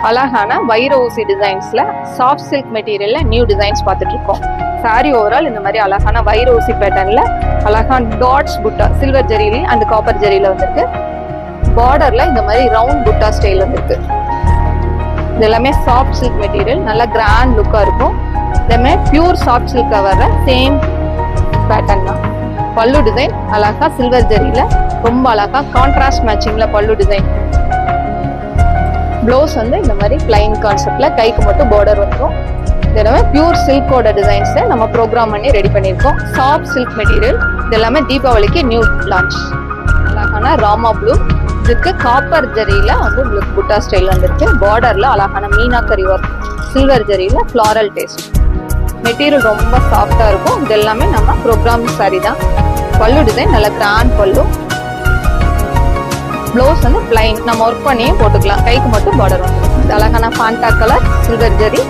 அழகான வைர ஊசி டிசைன்ஸ்ல சாஃப்ட் சில்க் மெட்டீரியல்ல நியூ டிசைன்ஸ் பார்த்துட்டு இருக்கோம். சாரி ஓவரால் இந்த மாதிரி அழகான வைர ஊசி பேட்டர்ன்ல அழகான டாட்ஸ் புட்டா சில்வர் ஜெரியிலையும் அண்ட் காப்பர் ஜெரியில வந்திருக்கு. பார்டர்ல இந்த மாதிரி ரவுண்ட் புட்டா ஸ்டைல் வந்திருக்கு. இது எல்லாமே சாஃப்ட் சில்க் மெட்டீரியல், நல்லா கிராண்ட் லுக்கா இருக்கும். இதே பியூர் சாஃப்ட் சில்கா வர்ற சேம் பேட்டர்ன் தான். பல்லு டிசைன் அழகா சில்வர் ஜெரியில ரொம்ப அழகா கான்ட்ராஸ்ட் மேட்சிங்ல பல்லு டிசைன். ப்ளவுஸ் வந்து இந்த மாதிரி பிளைன் கான்செப்ட்ல கைக்கு மட்டும் பார்டர் வந்துடும். இதெல்லாமே பியூர் சில்கோட டிசைன்ஸை நம்ம ப்ரோக்ராம் பண்ணி ரெடி பண்ணியிருக்கோம். Soft silk material. இது எல்லாமே தீபாவளிக்கு நியூ லான்ச். அழகான ராமா ப்ளூ, இதுக்கு காப்பர் ஜெரியில வந்து உங்களுக்கு புட்டா ஸ்டைல் வந்துருக்கு. பார்டர்ல அழகான மீனாக்கரி ஒர்க், சில்வர் ஜெரியில ஃப்ளாரல் டேஸ்ட். மெட்டீரியல் ரொம்ப சாஃப்டா இருக்கும். இது எல்லாமே நம்ம ப்ரோக்ராம் சாரி தான். பல்லு டிசைன் நல்ல கிராண்ட் பல்லு. ப்ளவுஸ் வந்து பிளைன், நம்ம ஒர்க் பண்ணியே போட்டுக்கலாம். கைக்கு மட்டும் பார்டர் வந்துடும். இது அழகான ஃபாண்டா கலர் சில்வர் ஜெரி.